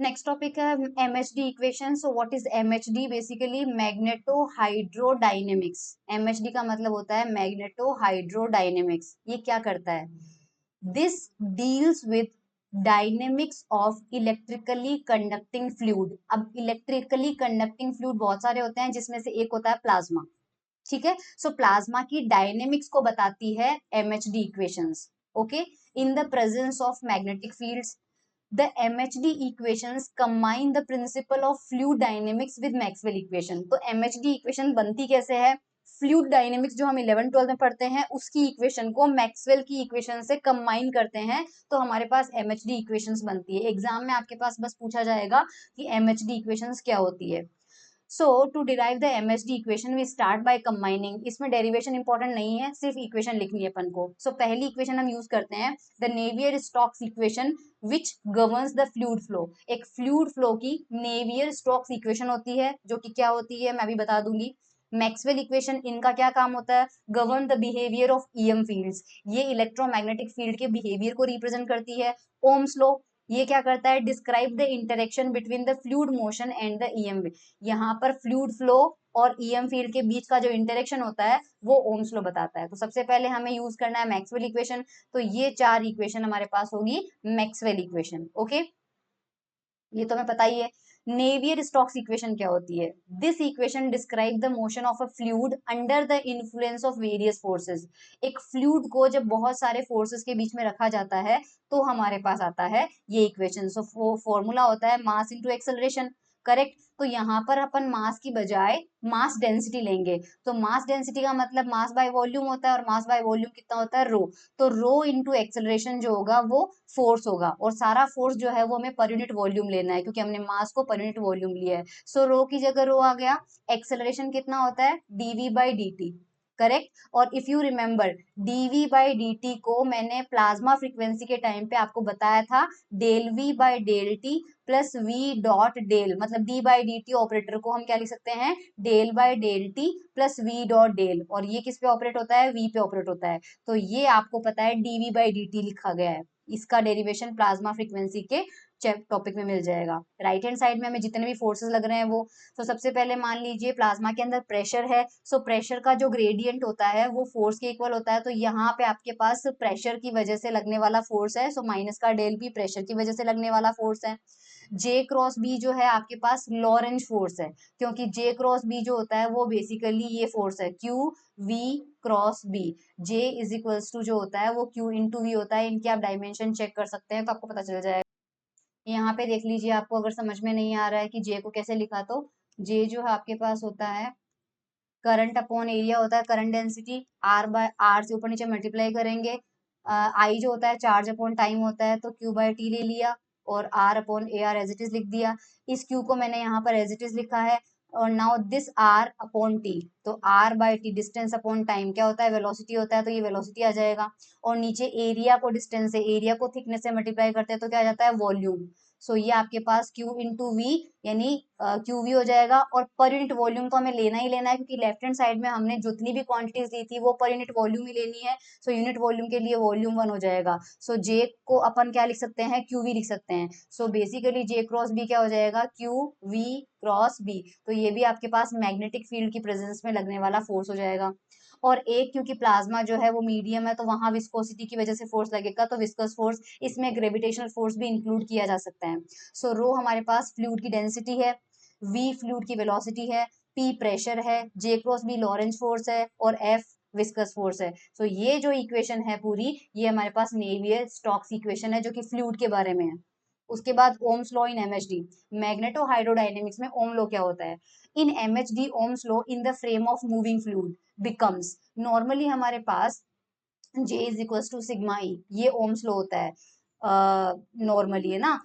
Next topic है MHD equation. So what is MHD? Basically magneto hydrodynamics. MHD का मतलब होता है मैग्नेटो हाइड्रोडायनेमिक्स। ये क्या करता है? This deals with dynamics of electrically conducting fluid. अब इलेक्ट्रिकली कंडक्टिंग फ्लूइड बहुत सारे होते हैं, जिसमें से एक होता है प्लाज्मा। ठीक है, सो प्लाज्मा की डायनेमिक्स को बताती है MHD equations. Okay, in the presence of magnetic fields the MHD equations combine the principle of fluid dynamics with Maxwell equation। तो MHD equation बनती कैसे है? फ्लूइड डायनेमिक्स जो हम 11-12 में पढ़ते हैं उसकी इक्वेशन को मैक्सवेल की इक्वेशन से कंबाइन करते हैं, तो हमारे पास MHD इक्वेशंस बनती है। एग्जाम में आपके पास बस पूछा जाएगा कि MHD इक्वेशंस क्या होती है। So to derive the MHD equation we start by combining. इसमें डेरिवेशन इंपॉर्टेंट नहीं है, सिर्फ इक्वेशन लिखनी है अपन को। सो पहली इक्वेशन हम यूज करते हैं the Navier Stokes equation which governs the fluid flow. एक फ्लूइड फ्लो की नेवियर स्टोक्स इक्वेशन होती है, जो कि क्या होती है मैं भी बता दूंगी। मैक्सवेल इक्वेशन, इनका क्या काम होता है? Govern the behaviour of EM fields. ये इलेक्ट्रोमैग्नेटिक फील्ड के बिहेवियर को रिप्रेजेंट करती है। ओम्स लॉ, ये क्या करता है? Describe the interaction between the fluid motion and the EM। यहाँ पर फ्लूइड फ्लो और EM फील्ड के बीच का जो इंटरेक्शन होता है वो ओम्स लॉ बताता है। तो सबसे पहले हमें यूज करना है मैक्सवेल इक्वेशन। तो ये 4 इक्वेशन हमारे पास होगी मैक्सवेल इक्वेशन। ओके, ये तो हमें पता ही है। नेवियर स्टोक्स इक्वेशन क्या होती है? This equation describe the motion of a fluid under the influence of various forces. एक फ्लूइड को जब बहुत सारे फोर्सेस के बीच में रखा जाता है तो हमारे पास आता है ये इक्वेशन। सो फॉर्मूला होता है मास इनटू एक्सेलरेशन। करेक्ट, तो यहाँ पर अपन मास की बजाय मास डेंसिटी लेंगे। तो मास डेंसिटी का मतलब मास बाय वॉल्यूम होता है, और मास बाय वॉल्यूम कितना होता है? रो। तो रो इंटू एक्सेलरेशन जो होगा वो फोर्स होगा, और सारा फोर्स जो है वो हमें पर यूनिट वॉल्यूम लेना है, क्योंकि हमने मास को पर यूनिट वॉल्यूम लिया है। सो रो की जगह रो आ गया। एक्सेलरेशन कितना होता है? dv/dt। करेक्ट, और इफ यू रिमेंबर dv/dt को मैंने प्लाज्मा फ्रीक्वेंसी के टाइम पे आपको बताया था डेल v/डेल t plus v dot del, मतलब d/dt ऑपरेटर को हम क्या लिख सकते हैं? डेल/डेल t plus v dot del. और ये किस पे ऑपरेट होता है? v पे ऑपरेट होता है। तो ये आपको पता है dv/dt लिखा गया है। इसका डेरिवेशन प्लाज्मा फ्रीक्वेंसी के टॉपिक में मिल जाएगा। राइट हैंड साइड में हमें जितने भी फोर्सेस लग रहे हैं वो, तो सबसे पहले मान लीजिए प्लाज्मा के अंदर प्रेशर है। सो प्रेशर का जो ग्रेडियंट होता है वो फोर्स के इक्वल होता है। तो यहाँ पे आपके पास प्रेशर की वजह से लगने वाला फोर्स है, सो माइनस का डेल भी प्रेशर की वजह से लगने वाला फोर्स है। जे क्रॉस बी जो है आपके पास लॉरेंज फोर्स है, क्योंकि जे क्रॉस बी जो होता है वो बेसिकली ये फोर्स है Q V cross B. J is equals to जो होता है वो क्यू इंटू वी होता है। इनके आप डायमेंशन चेक कर सकते हैं तो आपको पता चल जाएगा। यहाँ पे देख लीजिए, आपको अगर समझ में नहीं आ रहा है कि जे को कैसे लिखा, तो जे जो है आपके पास होता है करंट अपॉन एरिया होता है, करंट डेंसिटी आर से ऊपर नीचे मल्टीप्लाई करेंगे। आई जो होता है चार्ज अपॉन टाइम होता है, तो Q/T ले लिया, और R upon A R as it is लिख दिया। इस Q को मैंने यहाँ पर एज इट इज लिखा है। और now this R upon T, तो R/T डिस्टेंस अपॉन टाइम क्या होता है? वेलोसिटी होता है, तो ये वेलोसिटी आ जाएगा। और नीचे एरिया को डिस्टेंस से, एरिया को थिकनेस से मल्टीप्लाई करते हैं तो क्या आ जाता है? वॉल्यूम। सो ये आपके पास Q इंटू वी यानी QV हो जाएगा। और पर यूनिट वॉल्यूम तो हमें लेना ही लेना है, क्योंकि लेफ्ट हैंड साइड में हमने जितनी भी क्वांटिटीज दी थी वो पर यूनिट वॉल्यूम ही लेनी है। सो यूनिट वॉल्यूम के लिए वॉल्यूम 1 हो जाएगा। सो जे को अपन क्या लिख सकते हैं? QV लिख सकते हैं। So basically J cross B क्या हो जाएगा? QV cross B. तो ये भी आपके पास मैग्नेटिक फील्ड की प्रेजेंस में लगने वाला फोर्स हो जाएगा। और एक, क्योंकि प्लाज्मा जो है वो मीडियम है तो वहां विस्कोसिटी की वजह से फोर्स लगेगा, तो विस्कस फोर्स, इसमें ग्रेविटेशनल फोर्स भी इंक्लूड किया जा सकता है। सो रो हमारे पास फ्लूइड की डेंसिटी है, वी फ्लूइड की वेलोसिटी है, पी प्रेशर है, जे क्रॉस बी लॉरेंज फोर्स है, और एफ विस्कस फोर्स है। सो ये जो इक्वेशन है पूरी, ये हमारे पास नेवियर स्टोक्स इक्वेशन है जो कि फ्लूइड के बारे में है। उसके बाद Ohm's law in MHD। Magneto hydrodynamics में ओम लॉ क्या होता है? In MHD Ohm's law in the frame of moving fluid becomes, normally हमारे पास J is equal to sigma E, ये ओम्स लॉ होता है नॉर्मली, है ना,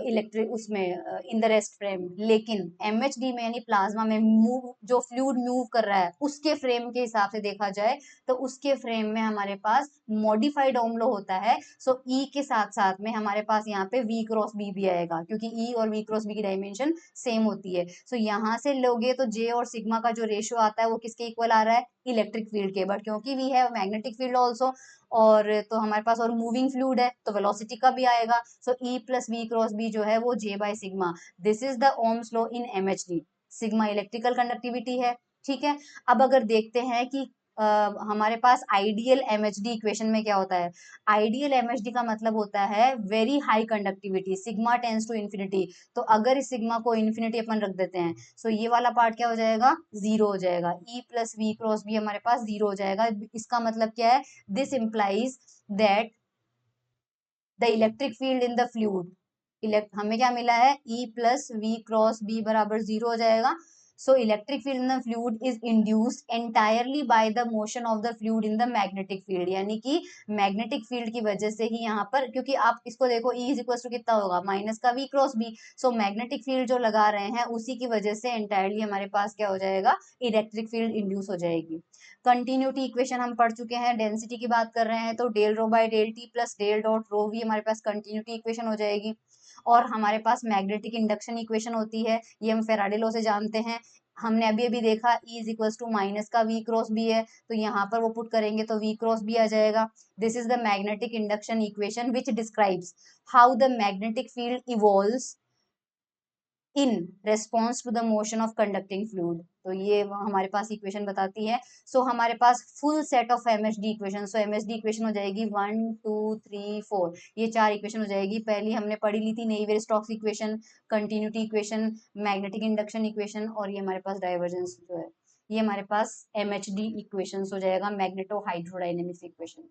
इलेक्ट्रिक उसमें इन द रेस्ट फ्रेम। लेकिन MHD में यानी प्लाज्मा में मूव, जो फ्लूइड मूव कर रहा है उसके फ्रेम के हिसाब से देखा जाए तो उसके फ्रेम में हमारे पास मॉडिफाइड ओम लॉ होता है। सो E के साथ साथ में हमारे पास यहाँ पे V क्रॉस B भी आएगा, क्योंकि E और V क्रॉस B की डायमेंशन सेम होती है। सो यहाँ से लोगे तो J और सिग्मा का जो रेशियो आता है वो किसके इक्वल आ रहा है? इलेक्ट्रिक फील्ड के। बट क्योंकि we have magnetic field also, और तो हमारे पास और मूविंग फ्लूइड है तो वेलोसिटी का भी आएगा। So E plus we cross B जो है वो J by sigma, this is the Ohm's law in MHD. Sigma electrical conductivity है, ठीक है। अब अगर देखते हैं कि हमारे पास आइडियल एमएचडी इक्वेशन में क्या होता है, आइडियल एमएचडी का मतलब होता है very high conductivity, sigma tends to infinity. तो अगर इस सिग्मा को इन्फिनिटी अपन रख देते हैं, सो ये वाला पार्ट क्या हो जाएगा, जीरो हो जाएगा, E plus we cross B हमारे पास जीरो हो जाएगा। इसका मतलब क्या है, this implies that the electric field in the fluid, हमें क्या मिला है, E plus we cross B बराबर जीरो हो जाएगा। So electric field in the fluid is induced entirely by the motion of the fluid in the magnetic field, यानी कि magnetic field की वजह से ही यहाँ पर, क्योंकि आप इसको देखो ई इज इक्वल टू कितना होगा, माइनस का V cross B. So magnetic field जो लगा रहे हैं उसी की वजह से एंटायरली हमारे पास क्या हो जाएगा, इलेक्ट्रिक फील्ड इंड्यूस हो जाएगी। कंटिन्यूटी इक्वेशन हम पढ़ चुके हैं, डेंसिटी की बात कर रहे हैं तो del rho by del t plus del dot rho V हमारे पास कंटिन्यूटी इक्वेशन हो जाएगी। और हमारे पास मैग्नेटिक इंडक्शन इक्वेशन होती है, ये हम फेराडे लॉ से जानते हैं। हमने अभी अभी देखा E is equal to minus का वी क्रॉस बी है, तो यहाँ पर वो पुट करेंगे तो वी क्रॉस बी आ जाएगा। This is the magnetic induction equation which describes how the magnetic field evolves in response to the motion of conducting fluid. तो ये हमारे पास इक्वेशन बताती है। सो हमारे पास full set of MHD equation, so MHD equation हो जाएगी 1 2 3 4, ये चार इक्वेशन हो जाएगी। पहली हमने पढ़ी ली थी Navier Stokes equation, continuity equation, magnetic induction equation, और ये हमारे पास डाइवर्जेंस जो है, ये हमारे पास एमएचडी इक्वेशन हो जाएगा, मैग्नेटो हाइड्रोडायनेमिक्स इक्वेशन।